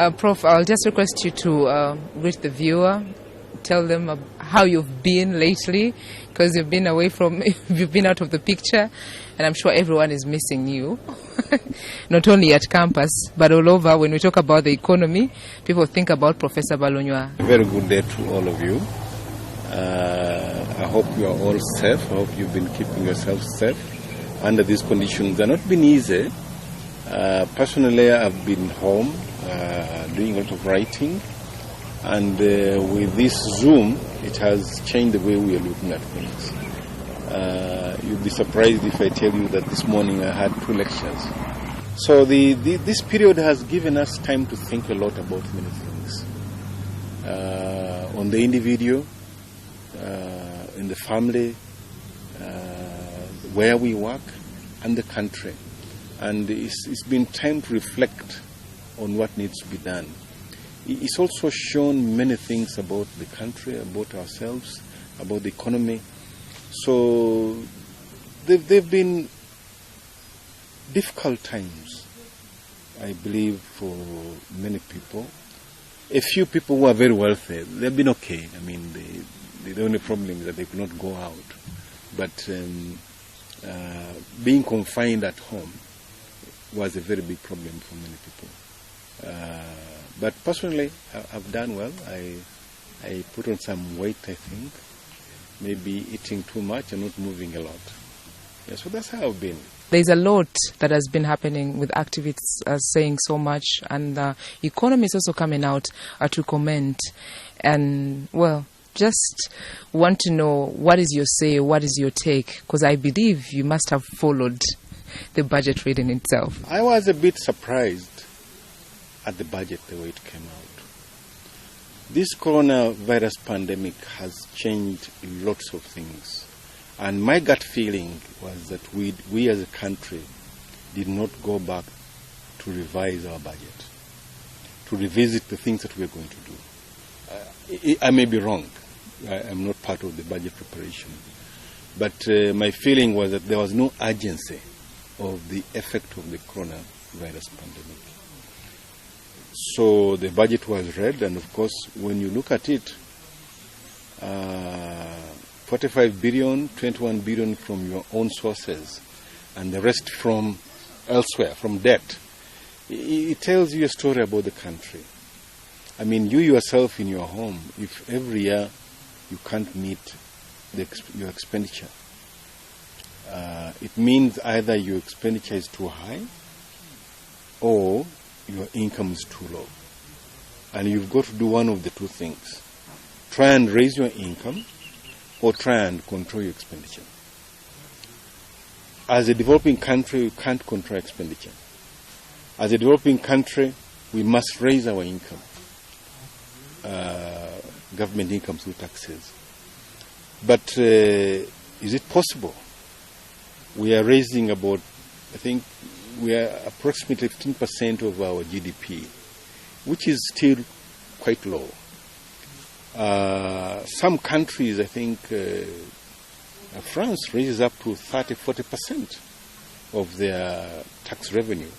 Prof, I'll just request you to greet the viewer, tell them how you've been lately, because you've been away from, you've been out of the picture, and I'm sure everyone is missing you. Not only at campus, but all over. When we talk about the economy, people think about Professor Balunywa. A very good day to all of you. I hope you are all safe. I hope you've been keeping yourselves safe under these conditions. They're not been easy. Personally, I've been home doing a lot of writing, and with this Zoom, it has changed the way we are looking at things. You'll be surprised if I tell you that this morning I had 2 lectures. So this period has given us time to think a lot about many things. On the individual, in the family, where we work, and the country. And it's been time to reflect on what needs to be done. It's also shown many things about the country, about ourselves, about the economy. So they've been difficult times, I believe, for many people. A few people who are very wealthy, they've been okay. I mean, the only problem is that they could not go out. But being confined at home was a very big problem for many people. But personally, I've done well. I put on some weight, I think. Maybe eating too much and not moving a lot. Yeah, so that's how I've been. There's a lot that has been happening with activists saying so much, and the economy is also coming out to comment. And, well, just want to know, what is your say, what is your take? Because I believe you must have followed the budget reading itself. I was a bit surprised at the budget, the way it came out. This coronavirus pandemic has changed lots of things. And my gut feeling was that we as a country did not go back to revise our budget, to revisit the things that we're going to do. I may be wrong. I'm not part of the budget preparation. But my feeling was that there was no urgency of the effect of the coronavirus pandemic. So the budget was read, and of course, when you look at it, 45 billion, 21 billion from your own sources, and the rest from elsewhere, from debt. It tells you a story about the country. I mean, you yourself in your home, if every year you can't meet your expenditure, it means either your expenditure is too high or your income is too low. And you've got to do one of the two things. Try and raise your income, or try and control your expenditure. As a developing country, we can't control expenditure. As a developing country, we must raise our income, government income through taxes. But is it possible? We are raising about, I think, we are approximately 15% of our GDP, which is still quite low. Some countries, I think, France raises up to 30-40% of their tax revenue,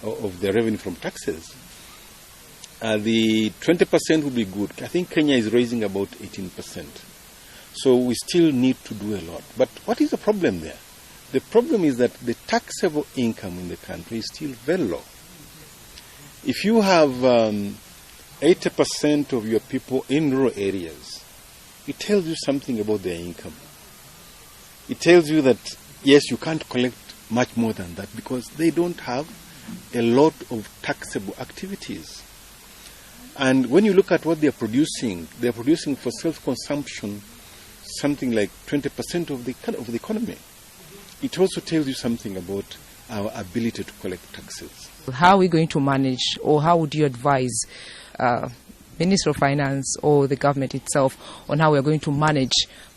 of their revenue from taxes. The 20% would be good. I think Kenya is raising about 18%. So we still need to do a lot. But what is the problem there? The problem is that the taxable income in the country is still very low. If you have 80% of your people in rural areas, it tells you something about their income. It tells you that, yes, you can't collect much more than that because they don't have a lot of taxable activities. And when you look at what they're producing for self-consumption something like 20% of the economy. It also tells you something about our ability to collect taxes. How are we going to manage, or how would you advise Minister of Finance or the government itself on how we are going to manage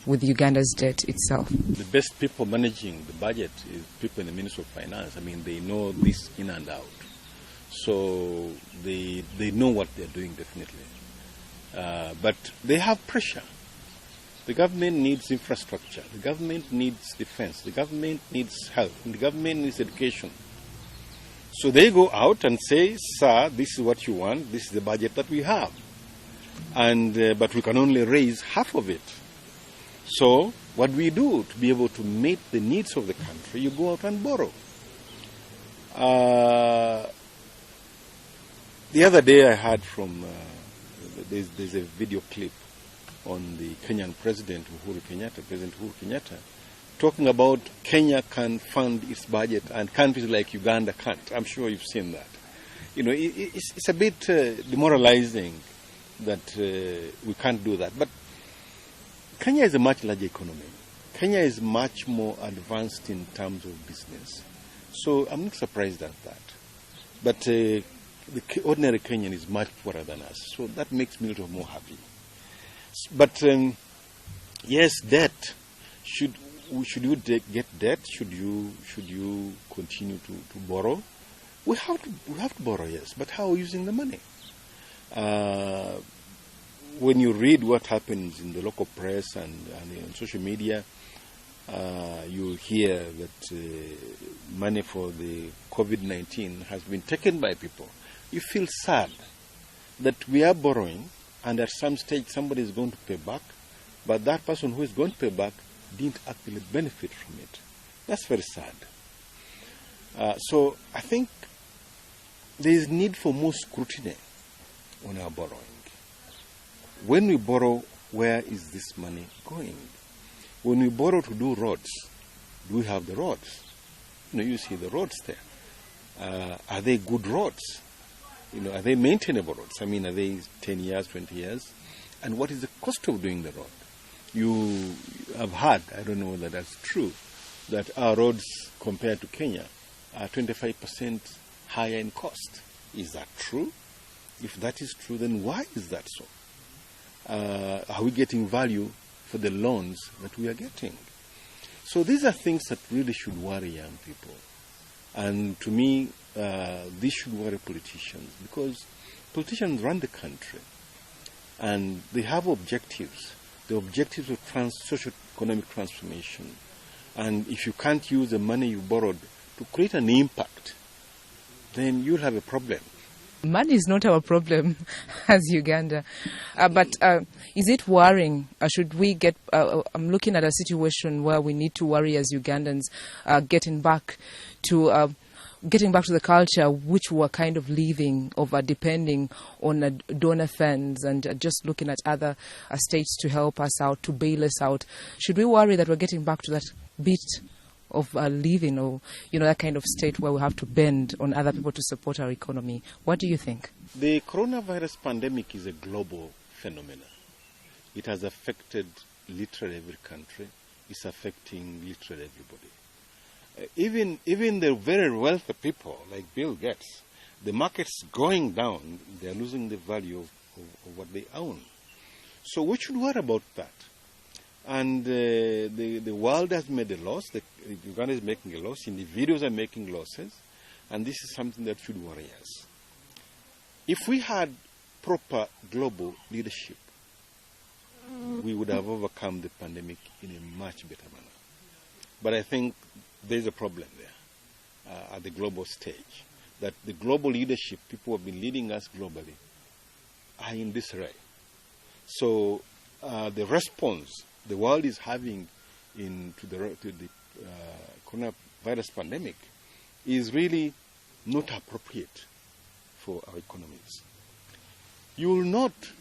with Uganda's debt itself? The best people managing the budget is people in the Ministry of Finance. I mean, they know this in and out. So they know what they're doing, definitely. But they have pressure. The government needs infrastructure. The government needs defense. The government needs health. And the government needs education. So they go out and say, sir, this is what you want, this is the budget that we have. But we can only raise half of it. So what we do to be able to meet the needs of the country, you go out and borrow. The other day I heard from, there's a video clip on the Kenyan President President Uhuru Kenyatta, talking about Kenya can fund its budget and countries like Uganda can't. I'm sure you've seen that. You know, it's a bit demoralizing that we can't do that. But Kenya is a much larger economy. Kenya is much more advanced in terms of business. So I'm not surprised at that. But the ordinary Kenyan is much poorer than us. So that makes me a little more happy. But yes, debt. Should you get debt? Should you continue to borrow? We have to borrow, yes. But how are we using the money? When you read what happens in the local press and on social media, you hear that money for the COVID-19 has been taken by people. You feel sad that we are borrowing, and at some stage somebody is going to pay back, but that person who is going to pay back didn't actually benefit from it. That's very sad. So I think there is need for more scrutiny on our borrowing. When we borrow, where is this money going? When we borrow to do roads, do we have the roads? You see the roads there. Are they good roads? Are they maintainable roads? I mean, are they 10 years, 20 years? And what is the cost of doing the road? You have heard, I don't know whether that's true, that our roads compared to Kenya are 25% higher in cost. Is that true? If that is true, then why is that so? Are we getting value for the loans that we are getting? So these are things that really should worry young people. And to me, this should worry politicians, because politicians run the country and they have objectives. The objectives of socio-economic transformation. And if you can't use the money you borrowed to create an impact, then you'll have a problem. Money is not our problem as Uganda. But is it worrying? Should we get... I'm looking at a situation where we need to worry as Ugandans, getting back to the culture which we're kind of leaving, of depending on donor funds and just looking at other states to help us out, to bail us out. Should we worry that we're getting back to that bit of living, or that kind of state where we have to bend on other people to support our economy? What do you think? The coronavirus pandemic is a global phenomenon. It has affected literally every country. It's affecting literally everybody. Even the very wealthy people like Bill Gates, the market's going down. They're losing the value of what they own. So we should worry about that. And the world has made a loss. Uganda is making a loss. Individuals are making losses. And this is something that should worry us. If we had proper global leadership, we would have overcome the pandemic in a much better manner. But I think there's a problem there at the global stage, that the global leadership, people who have been leading us globally, are in disarray. So the response the world is having to the coronavirus pandemic is really not appropriate for our economies. You will note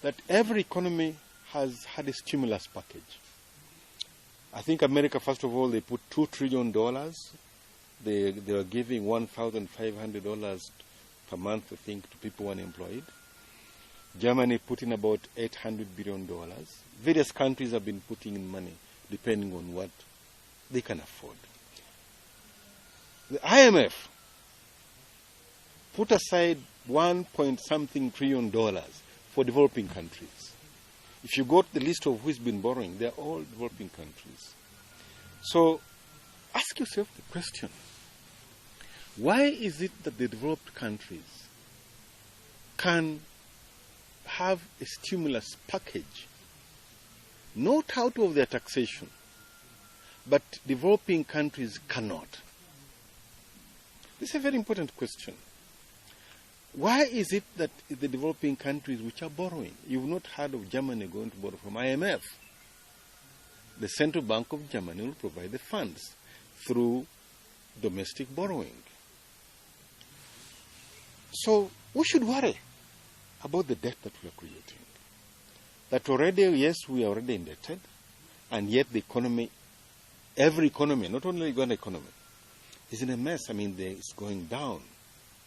that every economy has had a stimulus package. I think America, first of all, they put $2 trillion. They are giving $1,500 per month, I think, to people unemployed. Germany put in about $800 billion. Various countries have been putting in money, depending on what they can afford. The IMF put aside $1.something trillion for developing countries. If you go to the list of who's been borrowing, they're all developing countries. So ask yourself the question, why is it that the developed countries can have a stimulus package, not out of their taxation, but developing countries cannot? This is a very important question. Why is it that the developing countries which are borrowing, you've not heard of Germany going to borrow from IMF? The Central Bank of Germany will provide the funds through domestic borrowing. So we should worry about the debt that we are creating. That already, yes, we are already indebted, and yet the economy, every economy, not only the Uganda economy, is in a mess. I mean, it's going down.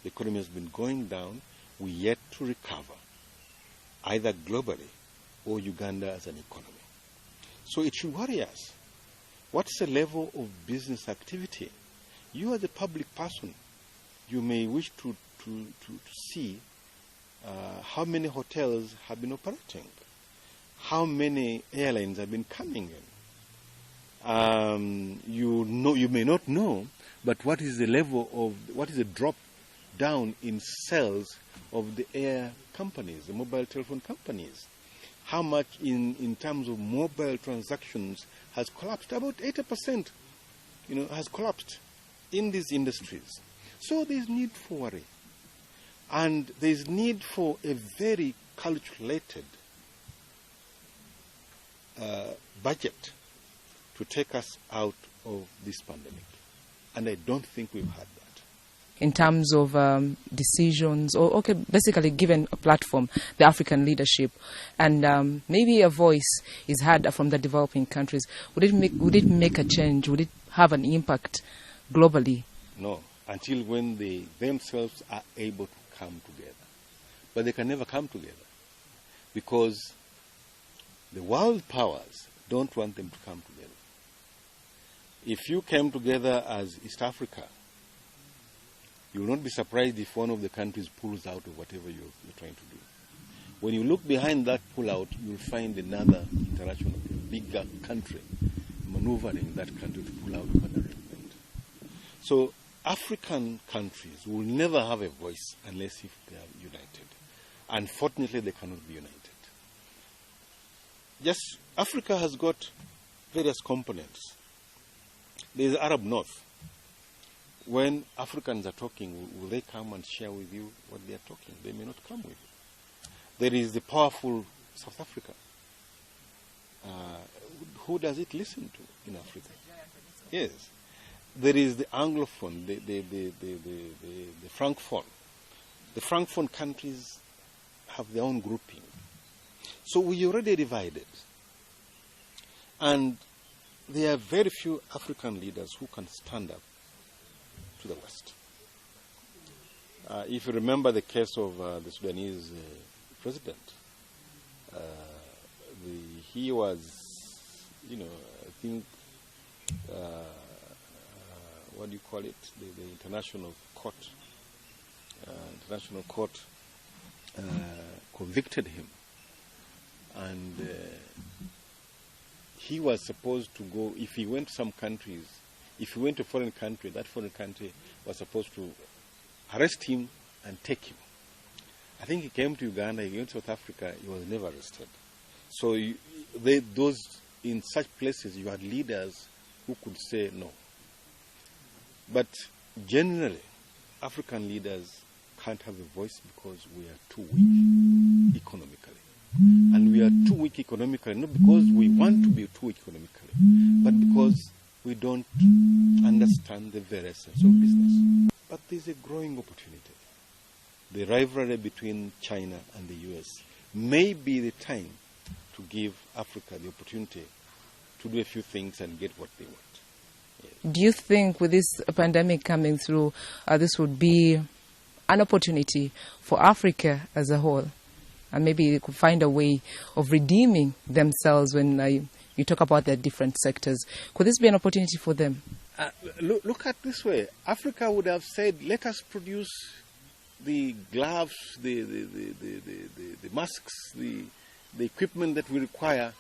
The economy has been going down. We yet to recover, either globally or Uganda as an economy. So it should worry us. What's the level of business activity? You as a public person, you may wish to see how many hotels have been operating, how many airlines have been coming in. You may not know, but what is the drop down in sales of the air companies, the mobile telephone companies? How much in terms of mobile transactions has collapsed? About 80%, has collapsed in these industries. So there's need for worry. And there's need for a very calculated budget to take us out of this pandemic. And I don't think we've had that. In terms of decisions, or basically given a platform, the African leadership, and maybe a voice is heard from the developing countries, would it make a change? Would it have an impact globally? No, until when they themselves are able to come together. But they can never come together because the world powers don't want them to come together. If you came together as East Africa, you will not be surprised if one of the countries pulls out of whatever you're trying to do. When you look behind that pull-out, you'll find another international, bigger country maneuvering that country to pull out of an arrangement. So African countries will never have a voice unless if they are united. Unfortunately, they cannot be united. Just Africa has got various components. There is the Arab North. When Africans are talking, will they come and share with you what they are talking? They may not come with you. There is the powerful South Africa. Who does it listen to in Africa? Yes. There is the Anglophone, the Francophone. The Francophone countries have their own grouping. So we are already divided. And there are very few African leaders who can stand up to the West. If you remember the case of the Sudanese president, he was, I think, what do you call it? The international court. International court convicted him, and he was supposed to go. If he went to some countries, if he went to a foreign country, that foreign country was supposed to arrest him and take him. I think he came to Uganda, he went to South Africa, he was never arrested. So those in such places, you had leaders who could say no. But generally, African leaders can't have a voice because we are too weak economically. And we are too weak economically, not because we want to be too weak economically, but because we don't understand the very essence of business. But there's a growing opportunity. The rivalry between China and the US may be the time to give Africa the opportunity to do a few things and get what they want. Yes. Do you think with this pandemic coming through, this would be an opportunity for Africa as a whole? And maybe they could find a way of redeeming themselves when you talk about their different sectors. Could this be an opportunity for them? Look at this way. Africa would have said, let us produce the gloves, the masks, the equipment that we require.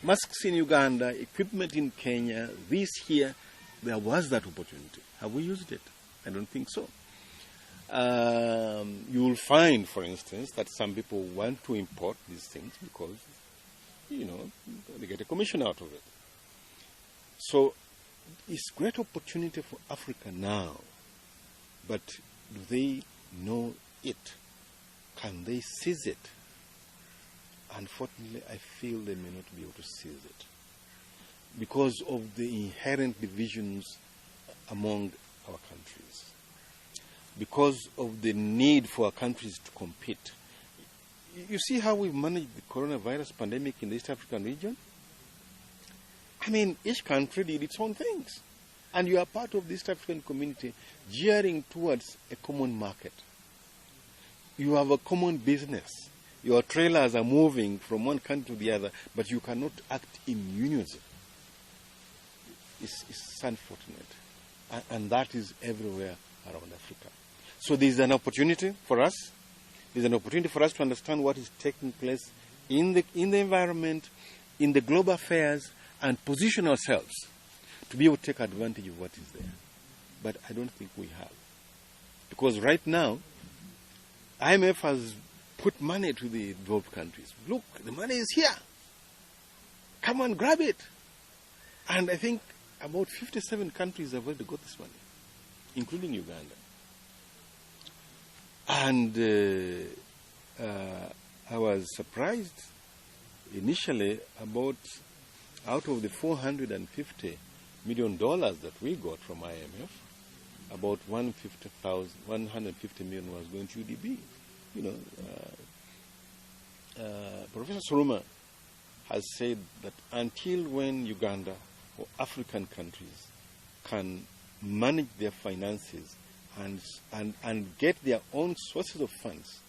Masks in Uganda, equipment in Kenya, this here. There was that opportunity. Have we used it? I don't think so. You will find, for instance, that some people want to import these things because, they get a commission out of it. So It's great opportunity for Africa now, but do they know it? Can they seize it? Unfortunately, I feel they may not be able to seize it because of the inherent divisions among our countries, because of the need for our countries to compete. You see how we've managed the coronavirus pandemic in the East African region? I mean, each country did its own things. And you are part of the East African community gearing towards a common market. You have a common business. Your trailers are moving from one country to the other, but you cannot act in unison. It's unfortunate. And that is everywhere around Africa. So there's an opportunity for us. There's an opportunity for us to understand what is taking place in the environment, in the global affairs, and position ourselves to be able to take advantage of what is there. But I don't think we have. Because right now, IMF has put money to the developed countries. Look, the money is here. Come and grab it. And I think about 57 countries have already got this money, including Uganda. And I was surprised initially about out of the $450 million that we got from IMF, about 150 million was going to UDB. You know, Professor Suruma has said that until when Uganda or African countries can manage their finances and get their own sources of funds,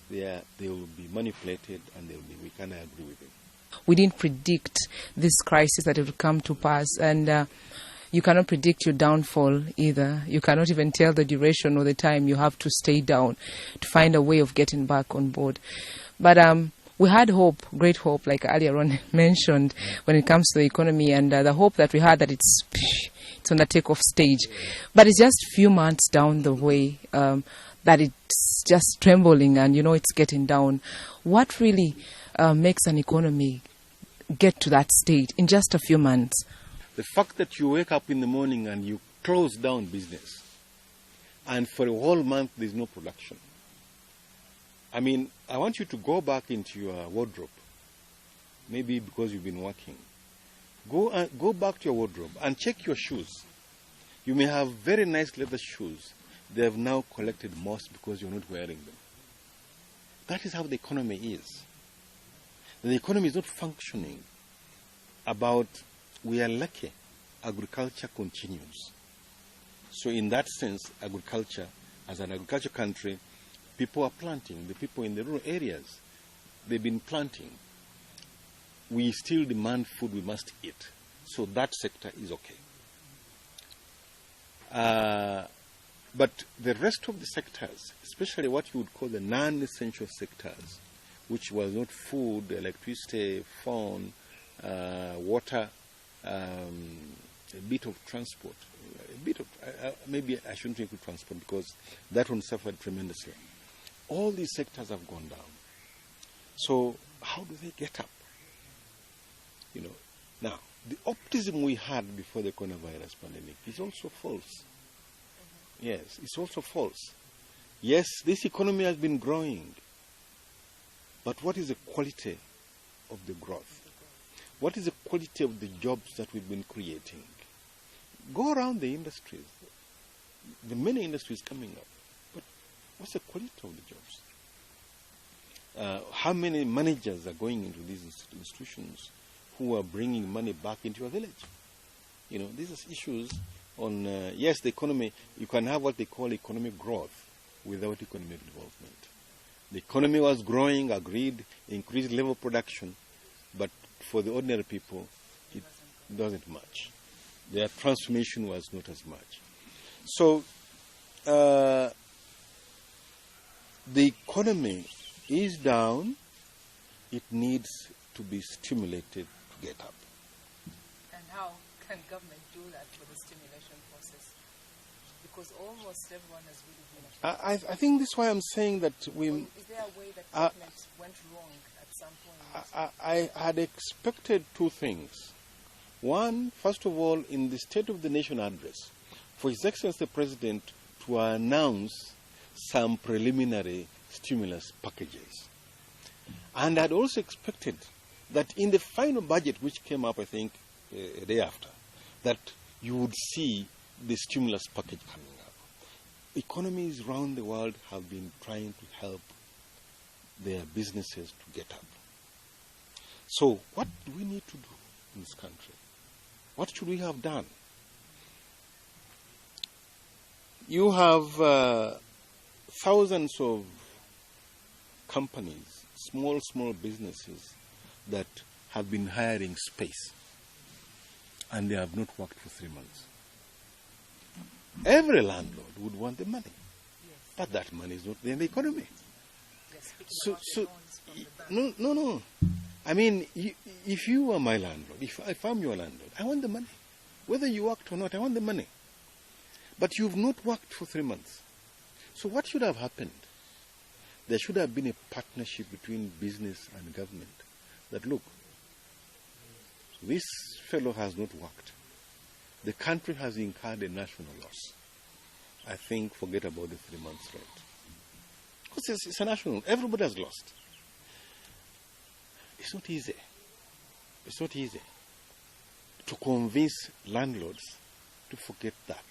they will be manipulated and they will be weak, and I agree with him. We didn't predict this crisis that it would come to pass, and you cannot predict your downfall either. You cannot even tell the duration or the time you have to stay down to find a way of getting back on board. But we had hope, great hope, like earlier on mentioned, when it comes to the economy, and the hope that we had that it's on the takeoff stage. But it's just a few months down the way that it's just trembling and, you know, it's getting down. What really makes an economy get to that state in just a few months? The fact that you wake up in the morning and you close down business, and for a whole month there's no production. I mean, I want you to go back into your wardrobe, maybe because you've been working. Go back to your wardrobe and check your shoes. You may have very nice leather shoes. They have now collected moss because you're not wearing them. That is how the economy is. The economy is not functioning about, we are lucky, agriculture continues. So in that sense, agriculture, as an agriculture country, people are planting. The people in the rural areas, they've been planting. We still demand food we must eat. So that sector is okay. But the rest of the sectors, especially what you would call the non-essential sectors, which was not food, electricity, phone, water, a bit of transport, maybe I shouldn't include transport because that one suffered tremendously. All these sectors have gone down. So how do they get up? You know, now the optimism we had before the coronavirus pandemic is also false. Yes, it's also false. Yes, this economy has been growing, but what is the quality of the growth? What is the quality of the jobs that we've been creating? Go around the industries. The many industries coming up, but what's the quality of the jobs? How many managers are going into these institutions who are bringing money back into your village? You know, these are issues on, yes, the economy, you can have what they call economic growth without economic development. The economy was growing, agreed, increased level of production, but for the ordinary people, it doesn't much. Their transformation was not as much. So, the economy is down. It needs to be stimulated to get up. And how can government do that for the stimulation process? Because almost everyone has really been... I think this is why I'm saying that we... Is there a way that government went wrong at some point? I had expected two things. One, first of all, in the State of the Nation address, for His Excellency the President to announce some preliminary stimulus packages. And I'd also expected that in the final budget, which came up, I think, a day after, that you would see the stimulus package coming up. Economies around the world have been trying to help their businesses to get up. So what do we need to do in this country? What should we have done? You have thousands of companies, small businesses that have been hiring space, and they have not worked for 3 months. Every landlord would want the money, but that money is not there in the economy. No. I mean, if you are my landlord, if I'm your landlord, I want the money. Whether you worked or not, I want the money. But you've not worked for 3 months. So what should have happened? There should have been a partnership between business and government. That look, this fellow has not worked. The country has incurred a national loss. I think forget about the 3 months rent. Because it's a national, everybody has lost. It's not easy. It's not easy to convince landlords to forget that.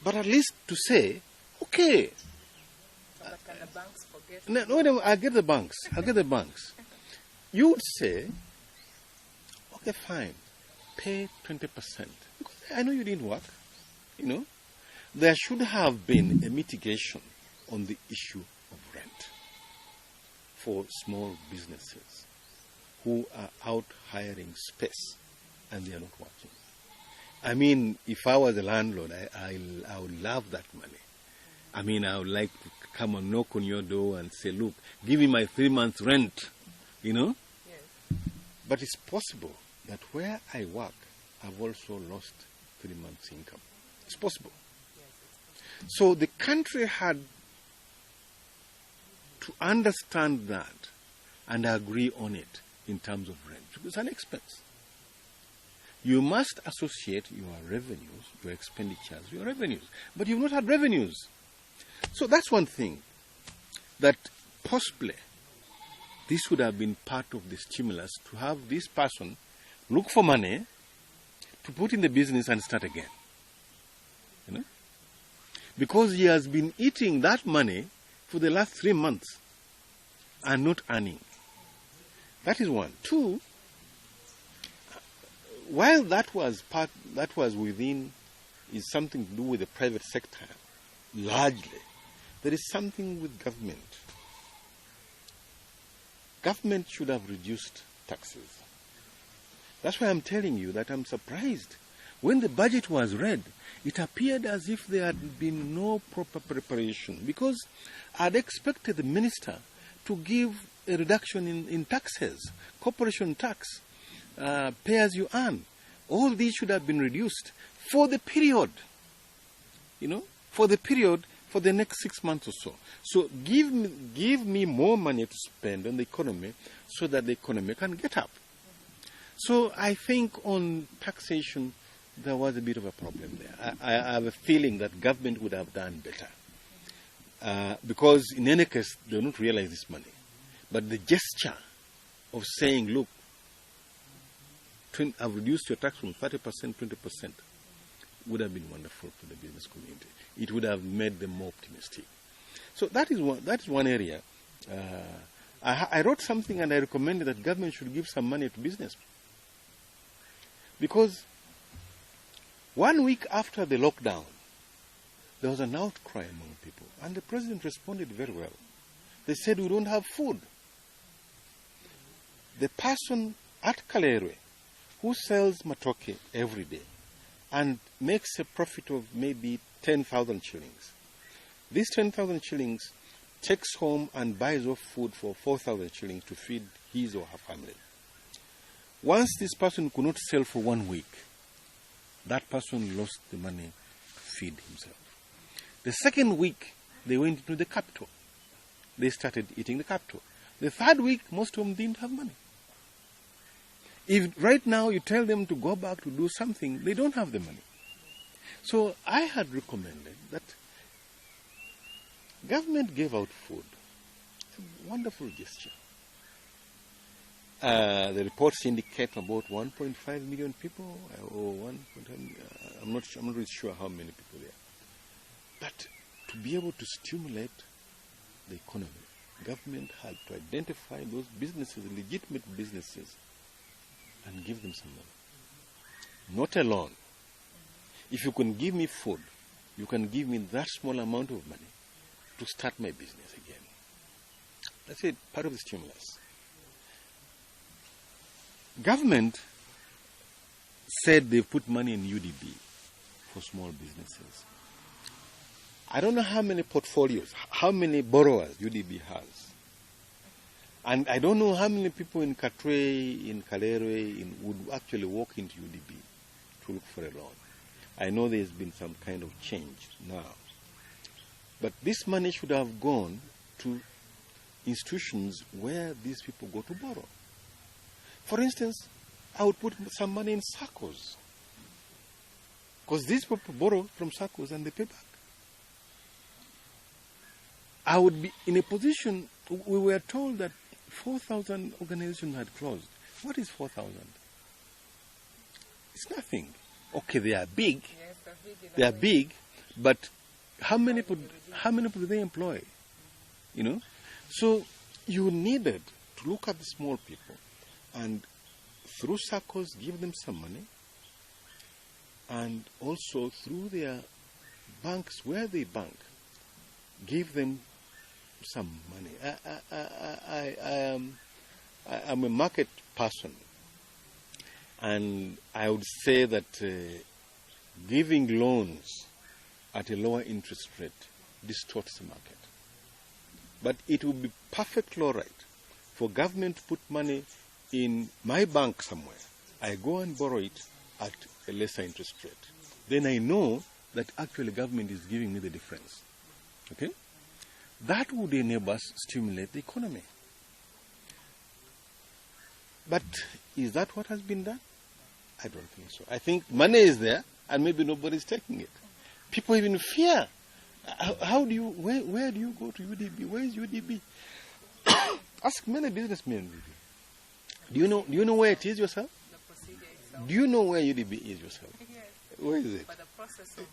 But at least to say, okay. But can the banks forget? No, I get the banks. You would say, okay, fine, pay 20%. Because I know you didn't work, There should have been a mitigation on the issue of rent for small businesses who are out hiring space and they are not working. I mean, if I was a landlord, I would love that money. I mean, I would like to come and knock on your door and say, look, give me my 3 months rent, Yes. But it's possible that where I work, I've also lost 3 months' income. It's possible. So the country had to understand that and agree on it in terms of rent. It's an expense. You must associate your revenues, your expenditures, your revenues. But you've not had revenues. So that's one thing, that possibly this would have been part of the stimulus to have this person look for money to put in the business and start again. Because he has been eating that money for the last 3 months and not earning. That is one. Two, while that was within, is something to do with the private sector, largely, there is something with government. Government should have reduced taxes. That's why I'm telling you that I'm surprised. When the budget was read, it appeared as if there had been no proper preparation, because I'd expected the minister to give a reduction in taxes, corporation tax, pay as you earn. All these should have been reduced for the period, for the next 6 months or so. So give me more money to spend on the economy so that the economy can get up. So I think on taxation, there was a bit of a problem there. I have a feeling that government would have done better. Because in any case, they will not realize this money. But the gesture of saying, look, I've reduced your tax from 30%, 20%, would have been wonderful for the business community. It would have made them more optimistic. So that is one area. I wrote something and I recommended that government should give some money to business. Because 1 week after the lockdown, there was an outcry among people. And the president responded very well. They said, we don't have food. The person at Kalerwe who sells matoke every day and makes a profit of maybe 10,000 shillings. These 10,000 shillings takes home and buys off food for 4,000 shillings to feed his or her family. Once this person could not sell for 1 week, that person lost the money to feed himself. The second week, they went into the capital. They started eating the capital. The third week, most of them didn't have money. If right now you tell them to go back to do something, they don't have the money. So I had recommended that government gave out food. It's a wonderful gesture. The reports indicate about 1.5 million people, or 1.5. I'm not really sure how many people there. But to be able to stimulate the economy, government had to identify those businesses, legitimate businesses, and give them some money. Not alone. If you can give me food, you can give me that small amount of money to start my business again. That's it, part of the stimulus. Government said they put money in UDB for small businesses. I don't know how many portfolios, how many borrowers UDB has. And I don't know how many people in Katwe, in Kalere, would actually walk into UDB to look for a loan. I know there's been some kind of change now. But this money should have gone to institutions where these people go to borrow. For instance, I would put some money in SACCOs. Because these people borrow from SACCOs and they pay back. I would be in a position, we were told that 4,000 organizations had closed. What is 4,000? It's nothing. Okay, they are big. Yes, they are big, but how many people do they employ? You know? So you needed to look at the small people and through SACCOs give them some money, and also through their banks where they bank, give them some money. I'm a market person, and I would say that giving loans at a lower interest rate distorts the market. But it would be perfectly all right for government to put money in my bank somewhere. I go and borrow it at a lesser interest rate. Then I know that actually government is giving me the difference. Okay? That would enable us to stimulate the economy. But is that what has been done? I don't think so. I think money is there and maybe nobody's taking it. People even fear. How do you, where do you go to UDB? Where is UDB? Ask many businessmen. Do you know where it is yourself? The procedure itself. Do you know where UDB is yourself? Yes. Where is it? But the process of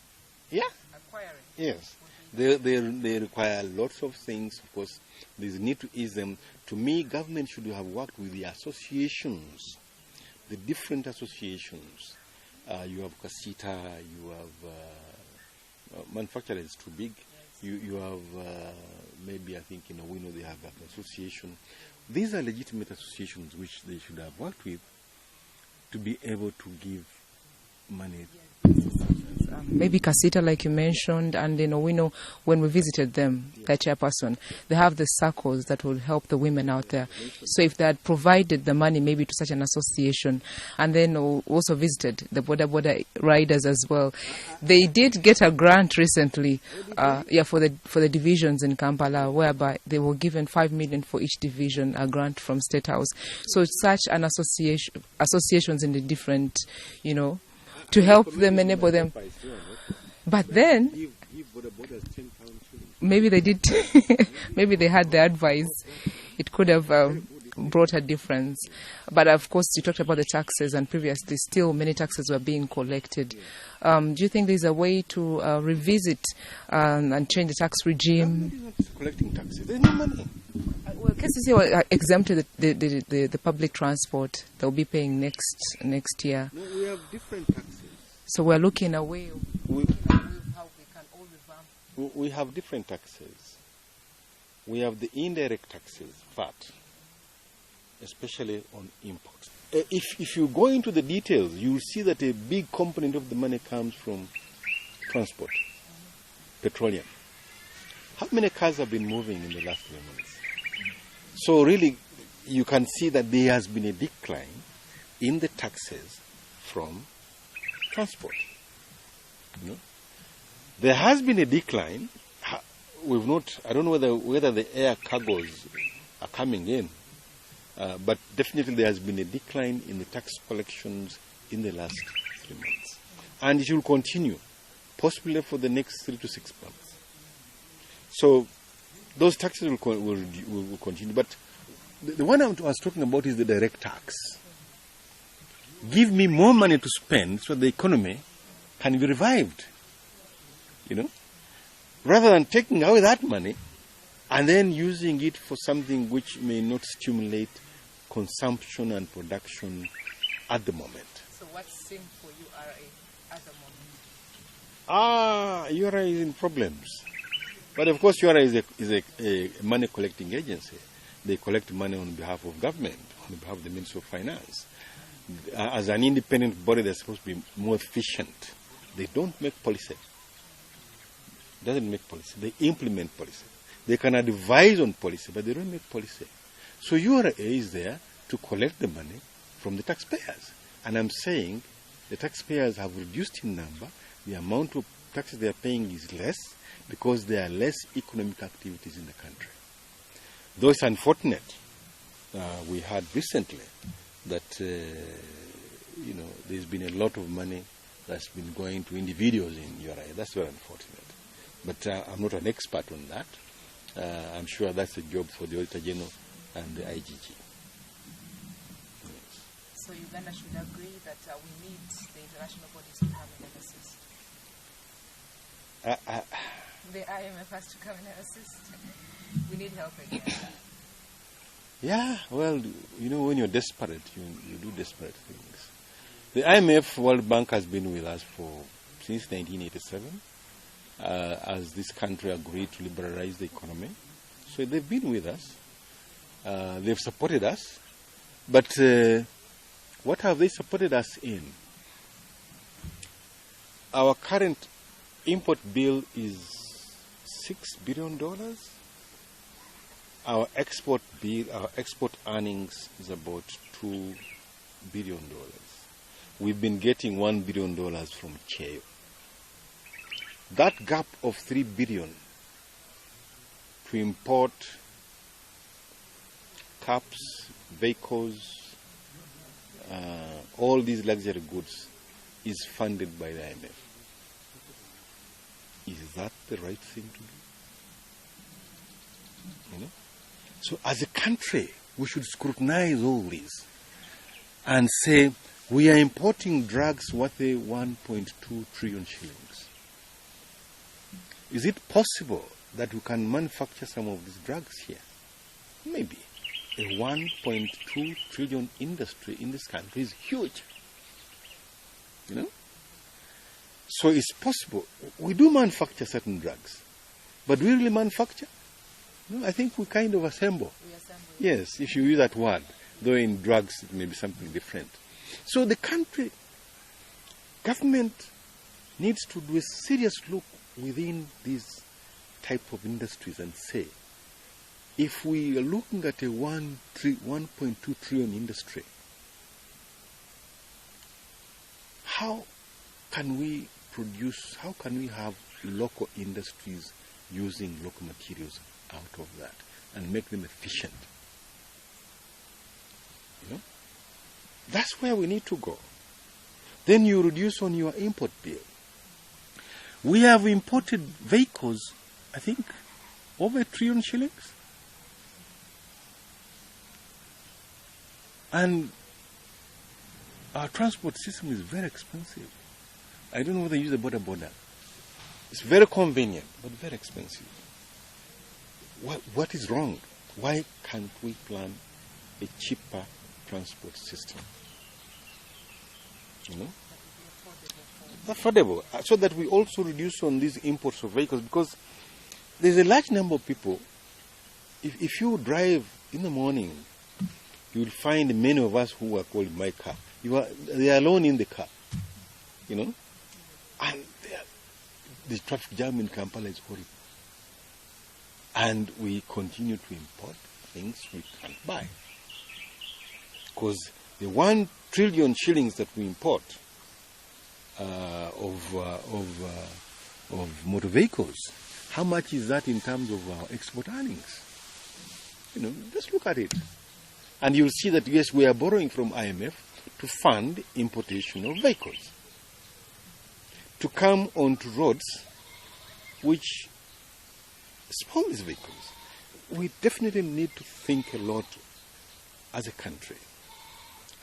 acquiring. Yes. They require lots of things. Of course, there's a need to ease them. To me, government should have worked with the associations, the different associations. You have Casita, you have manufacturer is too big. You have maybe I think in Owino they have an association. These are legitimate associations which they should have worked with to be able to give money. Maybe Casita, like you mentioned, and in Owino, when we visited them, their chairperson, they have the circles that will help the women out there. So if they had provided the money maybe to such an association, and then also visited the border riders as well, they did get a grant recently, for the divisions in Kampala, whereby they were given 5 million for each division, a grant from State House. So such an associations in the different, to help them, enable them. But then, maybe they did, maybe they had the advice. It could have brought a difference. But of course, you talked about the taxes, and previously still many taxes were being collected. Do you think there's a way to revisit and change the tax regime? Collecting taxes, there's no money. Well, KCC were exempted the public transport. They'll be paying next year. No, we have different taxes. So we're looking away how we can all revamp. We have different taxes. We have the indirect taxes, VAT, especially on imports. If you go into the details, you'll see that a big component of the money comes from transport, petroleum. How many cars have been moving in the last 3 months? So really, you can see that there has been a decline in the taxes from transport. There has been a decline. I don't know whether the air cargoes are coming in, But definitely there has been a decline in the tax collections in the last 3 months. And it will continue, possibly for the next 3 to 6 months. So those taxes will continue. But the one I was talking about is the direct tax. Give me more money to spend so the economy can be revived. Rather than taking away that money and then using it for something which may not stimulate consumption and production at the moment. So what's in for URA at the moment? URA is in problems. But of course URA is a money collecting agency. They collect money on behalf of government, on behalf of the Ministry of Finance. As an independent body, they're supposed to be more efficient. They don't make policy. Doesn't make policy. They implement policy. They can advise on policy, but they don't make policy. So URA is there to collect the money from the taxpayers. And I'm saying the taxpayers have reduced in number. The amount of taxes they are paying is less because there are less economic activities in the country. Though it's unfortunate, we heard recently that there's been a lot of money that's been going to individuals in URA. That's very unfortunate. But I'm not an expert on that. I'm sure that's a job for the Auditor General and the IGG. Yes. So Uganda should agree that we need the international bodies to come in and assist. The IMF has to come in and assist. We need help again. Yeah, well, when you're desperate, you do desperate things. The IMF World Bank has been with us since 1987, as this country agreed to liberalize the economy. So they've been with us. They've supported us. But what have they supported us in? Our current import bill is $6 billion. Our export bill, our export earnings is about $2 billion. We've been getting $1 billion from Cheo. That gap of $3 billion to import caps, vehicles, all these luxury goods is funded by the IMF. Is that the right thing to do? So as a country, we should scrutinize all this and say we are importing drugs worth 1.2 trillion shillings. Is it possible that we can manufacture some of these drugs here? Maybe. A 1.2 trillion industry in this country is huge. So it's possible. We do manufacture certain drugs. But do we really manufacture? I think we kind of assemble. Yes, if you use that word. Though in drugs it may be something different. So the country, government needs to do a serious look within these type of industries and say, if we are looking at a 1.2 trillion industry, how can we have local industries using local materials out of that and make them efficient? That's where we need to go. Then you reduce on your import bill. We have imported vehicles, I think, over 1 trillion shillings. And our transport system is very expensive. I don't know whether they use the border. It's very convenient, but very expensive. What is wrong? Why can't we plan a cheaper transport system? Affordable. So that we also reduce on these imports of vehicles, because there's a large number of people. If you drive in the morning, you will find many of us who are called my car. They are alone in the car, and the traffic jam in Kampala is horrible. And we continue to import things we can't buy. Because the 1 trillion shillings that we import of motor vehicles, how much is that in terms of our export earnings? Just look at it. And you'll see that, yes, we are borrowing from IMF to fund importation of vehicles, to come onto roads which spoil these vehicles. We definitely need to think a lot as a country.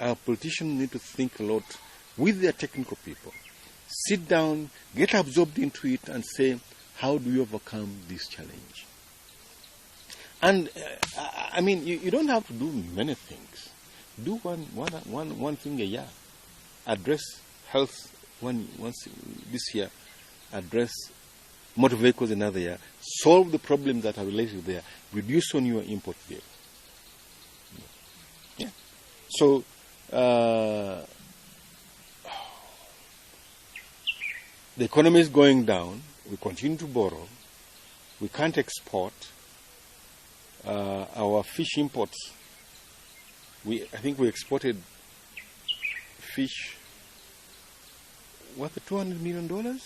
Our politicians need to think a lot with their technical people. Sit down, get absorbed into it, and say, how do you overcome this challenge? And, I mean, you don't have to do many things. Do one thing a year. Address health once this year. Address motor vehicles another year. Solve the problems that are related there. Reduce on your import bill. Yeah. So, the economy is going down. We continue to borrow. We can't export. Our fish imports, I think we exported fish worth $200 million.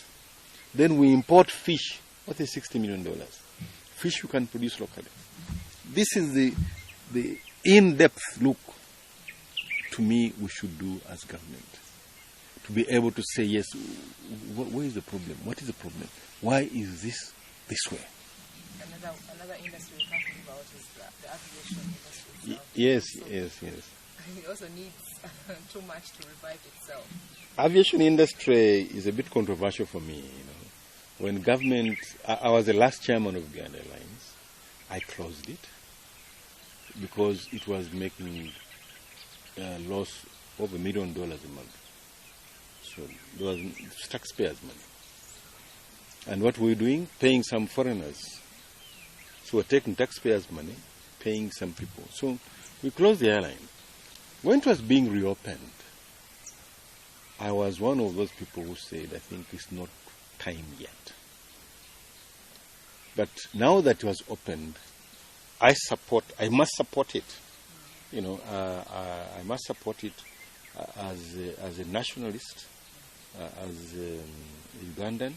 Then we import fish worth $60 million. Fish you can produce locally. This is the in-depth look, to me, we should do as government. To be able to say, yes, where is the problem? What is the problem? Why is this way? Another industry we're talking about is the aviation industry itself. Yes. It also needs too much to revive itself. Aviation industry is a bit controversial for me. When government, I was the last chairman of Uganda Airlines. I closed it because it was making a loss of $1 million a month. So it was taxpayers' money. And what we're doing, paying some foreigners. So we're taking taxpayers' money, paying some people. So we closed the airline. When it was being reopened, I was one of those people who said, I think it's not time yet. But now that it was opened, I must support it. I must support it as a nationalist, as a Ugandan,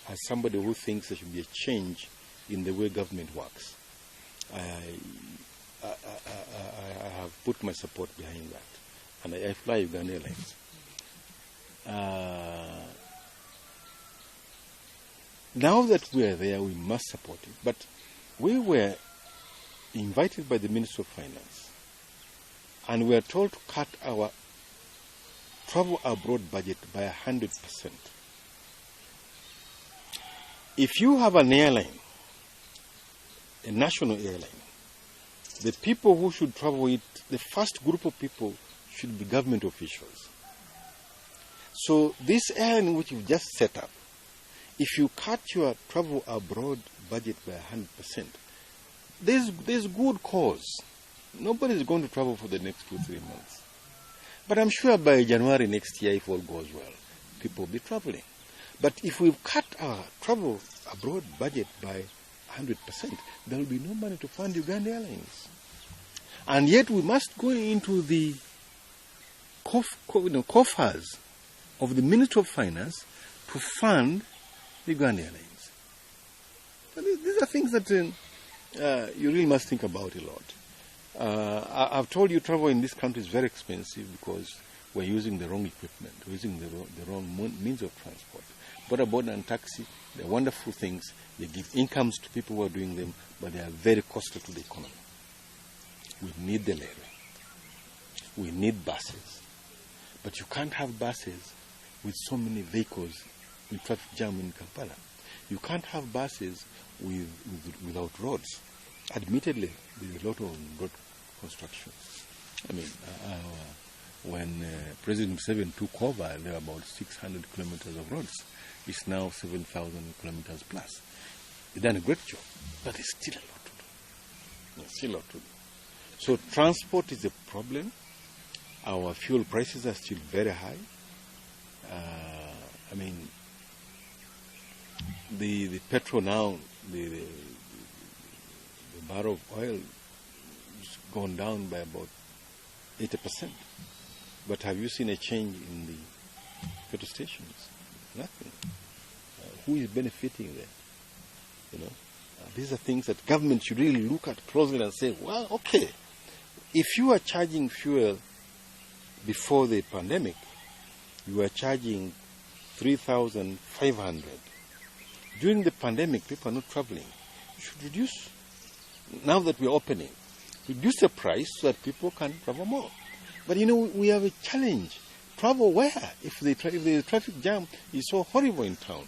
as somebody who thinks there should be a change in the way government works. I have put my support behind that, and I fly Uganda Airlines. Now that we are there, we must support it. But we were invited by the Minister of Finance, and we are told to cut our travel abroad budget by 100%. If you have an airline, a national airline, the people who should travel it, the first group of people should be government officials. So this airline which you've just set up, if you cut your travel abroad budget by 100%, there's good cause. Nobody is going to travel for the next 2-3 months. But I'm sure by January next year, if all goes well, people will be traveling. But if we've cut our travel abroad budget by 100%, there will be no money to fund Uganda Airlines. And yet we must go into the coffers of the Ministry of Finance to fund the Uganda Airlines. So these are things that you really must think about a lot. I've told you travel in this country is very expensive because we're using the wrong equipment, we're using the wrong means of transport. Boda and taxi, they're wonderful things. They give incomes to people who are doing them, but they are very costly to the economy. We need the levy. We need buses. But you can't have buses with so many vehicles in traffic jam in Kampala. You can't have buses without roads. Admittedly, there's a lot of road construction. I mean, when President Museveni took over, there were about 600 kilometers of roads. It's now 7,000 kilometers plus. They've done a great job, but there's still a lot to do. There's still a lot to do. So transport is a problem. Our fuel prices are still very high. I mean, the petrol now, the barrel of oil has gone down by about 80%. But have you seen a change in the petrol stations? Nothing. Who is benefiting there? These are things that government should really look at closely and say, well, okay, if you are charging fuel before the pandemic, you were charging 3,500. During the pandemic, people are not traveling. You should reduce, now that we're opening, reduce the price so that people can travel more. But we have a challenge. Travel where? If the traffic jam is so horrible in town.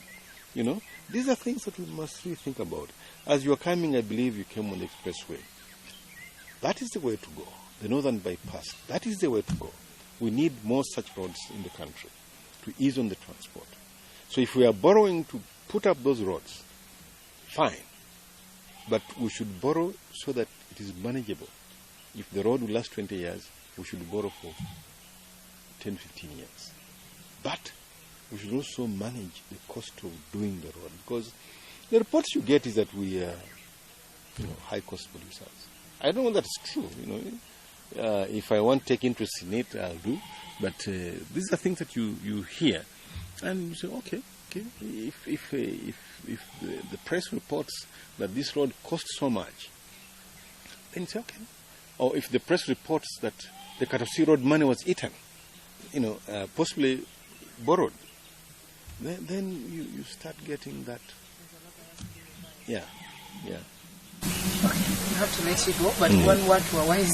These are things that we must really think about. As you are coming, I believe you came on the expressway. That is the way to go. The northern bypass, that is the way to go. We need more such roads in the country to ease on the transport. So if we are borrowing to put up those roads, fine. But we should borrow so that it is manageable. If the road will last 20 years, we should borrow for 10, 15 years. But we should also manage the cost of doing the road, because the reports you get is that we are, high-cost producers. I don't know that it's true. If I want to take interest in it, I'll do. But these are things that you hear, and you say, okay. If the press reports that this road costs so much, then you say, okay. Or if the press reports that the Katasi Road money was eaten, possibly borrowed, then you start getting that. Yeah. Okay, we have to let you go, but one word to a wise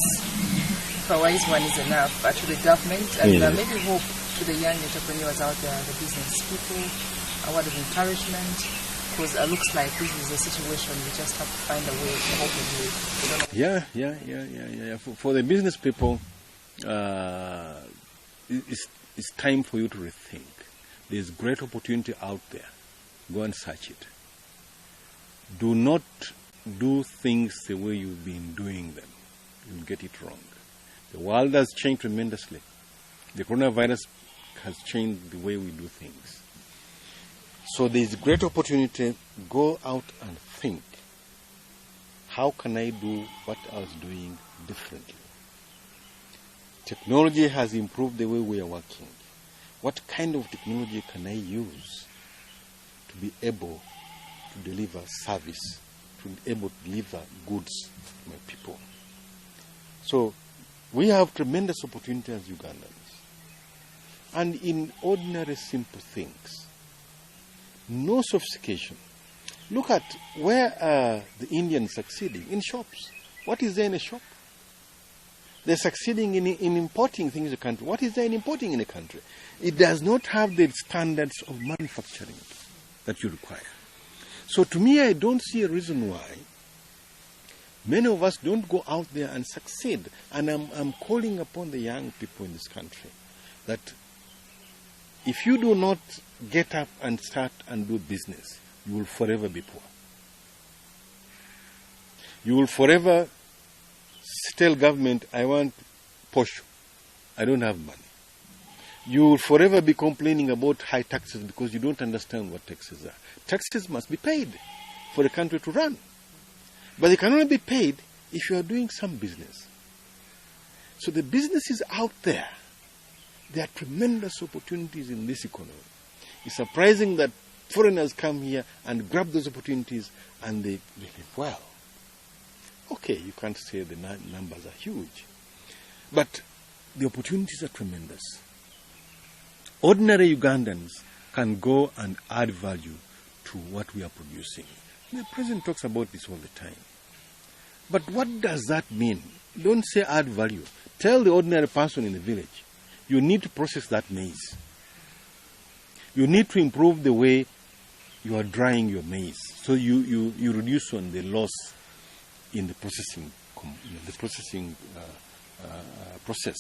one is enough. To the government and maybe hope to the young entrepreneurs out there, the business people, a word of encouragement, because it looks like this is a situation we just have to find a way to help with. Yeah. For the business people, it's time for you to rethink. There's great opportunity out there. Go and search it. Do not do things the way you've been doing them. You'll get it wrong. The world has changed tremendously. The coronavirus has changed the way we do things. So there's great opportunity. Go out and think. How can I do what I was doing differently? Technology has improved the way we are working. What kind of technology can I use to be able to deliver service, to be able to deliver goods to my people? So we have tremendous opportunity as Ugandans. And in ordinary simple things, no sophistication. Look at where are the Indians succeeding? In shops. What is there in a shop? They're succeeding in importing things in the country. What is there in importing in a country? It does not have the standards of manufacturing that you require. So to me, I don't see a reason why many of us don't go out there and succeed. And I'm calling upon the young people in this country that if you do not get up and start and do business, you will forever be poor. You will forever tell government, I want posh. I don't have money. You will forever be complaining about high taxes because you don't understand what taxes are. Taxes must be paid for the country to run. But they can only be paid if you are doing some business. So the business is out there. There are tremendous opportunities in this economy. It's surprising that foreigners come here and grab those opportunities and they live well. Okay, you can't say the numbers are huge, but the opportunities are tremendous. Ordinary Ugandans can go and add value to what we are producing. The president talks about this all the time. But what does that mean? Don't say add value. Tell the ordinary person in the village, you need to process that maize. You need to improve the way you are drying your maize, so you reduce on the loss in the processing, process.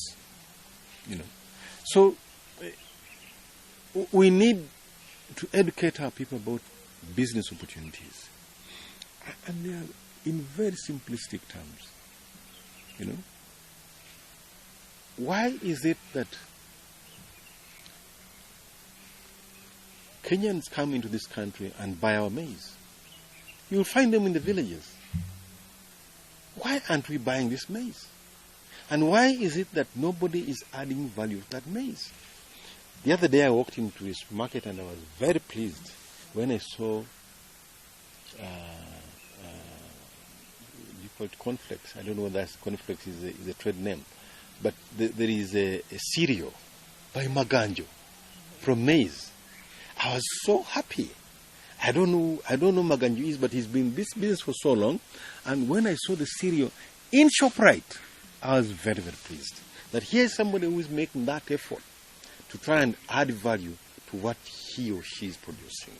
So we need to educate our people about business opportunities, and they are in very simplistic terms. Why is it that Kenyans come into this country and buy our maize? You will find them in the villages. Why aren't we buying this maize? And why is it that nobody is adding value to that maize? The other day I walked into this market and I was very pleased when I saw, you called cornflakes. I don't know whether cornflakes is a trade name. But there is a cereal by Maganjo from maize. I was so happy. I don't know Maganjo is, but he's been in this business for so long. And when I saw the cereal in ShopRite, I was very, very pleased that here's somebody who is making that effort to try and add value to what he or she is producing.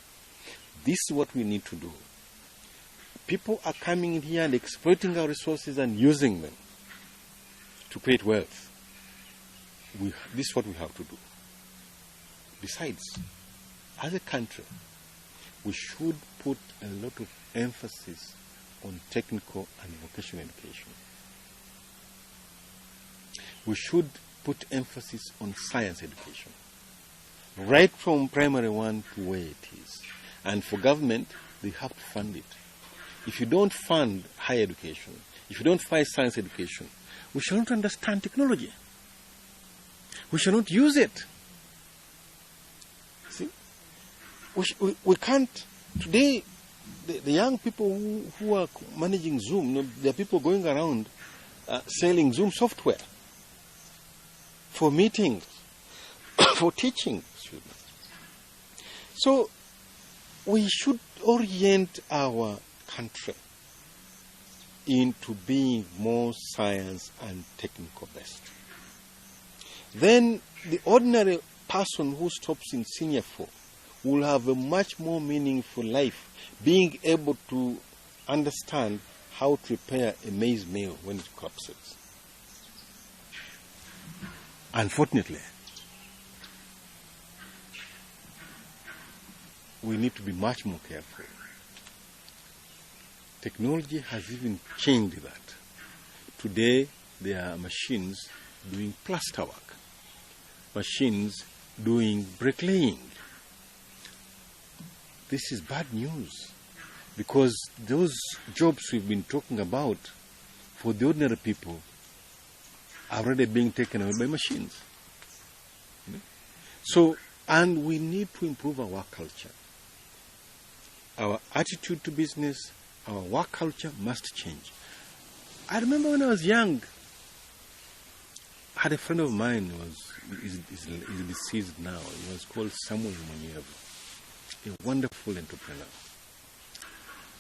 This is what we need to do. People are coming in here and exploiting our resources and using them to create wealth. This is what we have to do. Besides, as a country, we should put a lot of emphasis on technical and vocational education. We should put emphasis on science education, right from primary one to where it is. And for government, they have to fund it. If you don't fund higher education, if you don't fund science education, we shall not understand technology. We shall not use it. See? We can't. Today, the young people who are managing Zoom, there are people going around selling Zoom software for meetings, for teaching students. So, we should orient our country into being more science and technical based. Then the ordinary person who stops in senior 4 will have a much more meaningful life, being able to understand how to prepare a maize meal when it collapses. Unfortunately, we need to be much more careful. Technology has even changed that. Today, there are machines doing plaster work, machines doing bricklaying. This is bad news, because those jobs we've been talking about for the ordinary people are already being taken away by machines. So, and we need to improve our work culture. Our attitude to business, our work culture must change. I remember when I was young, I had a friend of mine who is deceased now. He was called Samuel Munyevu, a wonderful entrepreneur.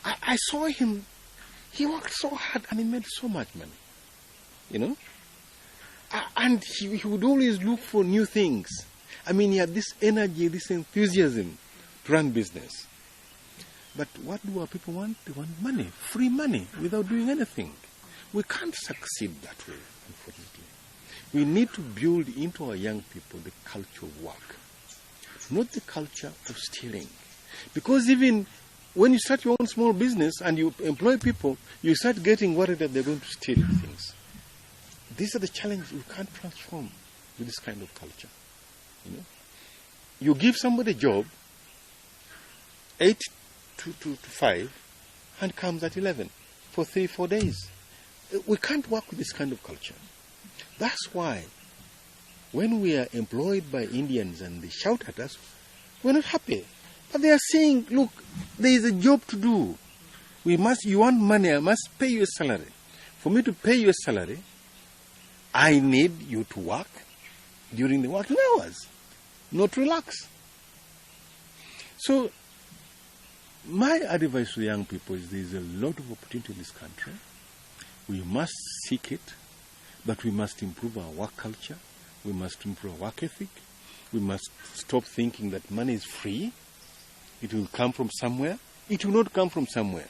I saw him. He worked so hard and he made so much money, you know. And he would always look for new things. I mean, he had this energy, this enthusiasm to run business. But what do our people want? They want money, free money, without doing anything. We can't succeed that way, unfortunately. We need to build into our young people the culture of work, not the culture of stealing. Because even when you start your own small business and you employ people, you start getting worried that they're going to steal things. These are the challenges we can't transform with this kind of culture. You know, you give somebody a job, 8 to 5, and comes at 11 for 3-4 days. We can't work with this kind of culture. That's why when we are employed by Indians and they shout at us, we're not happy. But they are saying, look, there is a job to do. You want money, I must pay you a salary. For me to pay you a salary, I need you to work during the working hours, not relax. So, my advice to young people is there is a lot of opportunity in this country. We must seek it, but we must improve our work culture. We must improve our work ethic. We must stop thinking that money is free. It will come from somewhere. It will not come from somewhere.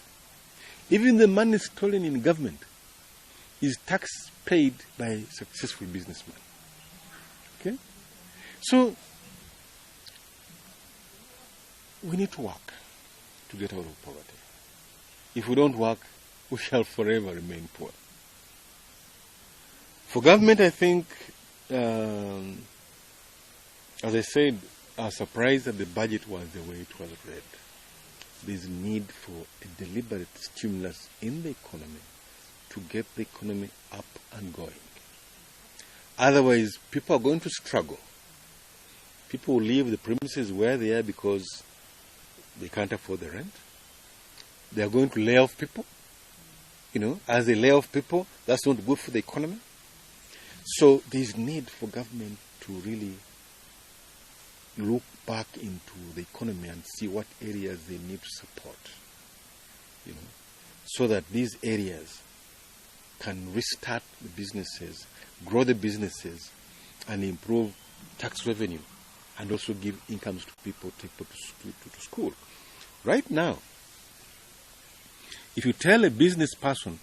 Even the money stolen in government is tax paid by successful businessmen. Okay? So, we need to work to get out of poverty. If we don't work, we shall forever remain poor. For government, I think, as I said, I was surprised that the budget was the way it was read. There is a need for a deliberate stimulus in the economy to get the economy up and going. Otherwise, people are going to struggle. People will leave the premises where they are because they can't afford the rent. They are going to lay off people. as they lay off people, that's not good for the economy. So there's need for government to really look back into the economy and see what areas they need to support, so that these areas can restart the businesses, grow the businesses, and improve tax revenue, and also give incomes to people, take people to school. Right now, if you tell a business person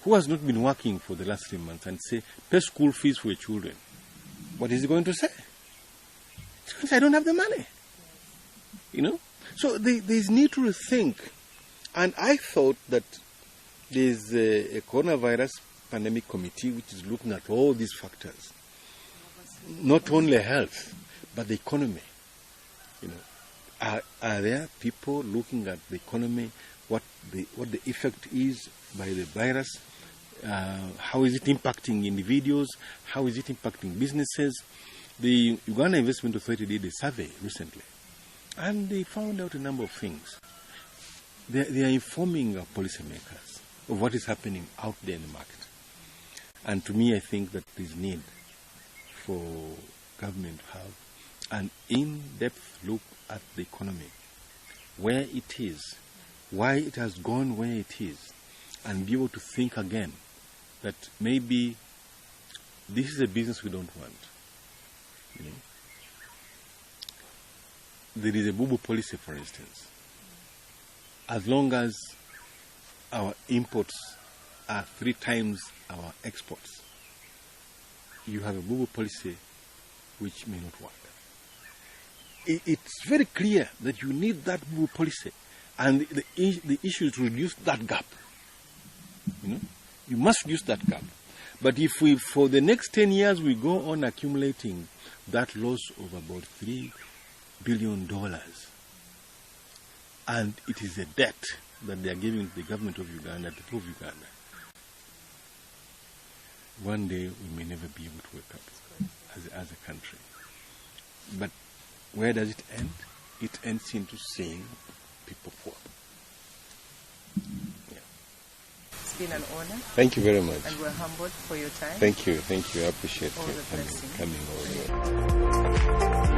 who has not been working for the last 3 months and say, pay school fees for your children, what is he going to say? He's going to say, I don't have the money. So there's need to rethink. And I thought that there's a coronavirus pandemic committee which is looking at all these factors. Not only health, but the economy. Are there people looking at the economy, what the effect is by the virus? How is it impacting individuals? How is it impacting businesses? The Uganda Investment Authority did a survey recently, and they found out a number of things. They are informing our policymakers of what is happening out there in the market. And to me, I think that there is need for government to have an in-depth look at the economy, where it is, why it has gone where it is, and be able to think again that maybe this is a business we don't want. There is a boo-boo policy, for instance. As long as our imports are 3 times our exports, you have a boo-boo policy which may not work. It's very clear that you need that boo-boo policy, and the issue is to reduce that gap. You must reduce that gap. But if we, for the next 10 years, we go on accumulating that loss of about $3 billion, and it is a debt that they are giving to the government of Uganda, the people of Uganda, one day we may never be able to wake up as a country. But where does it end? It ends into seeing people poor. It's been an honor. Thank you very much. And we're humbled for your time. Thank you. I appreciate all you the blessings. coming over here.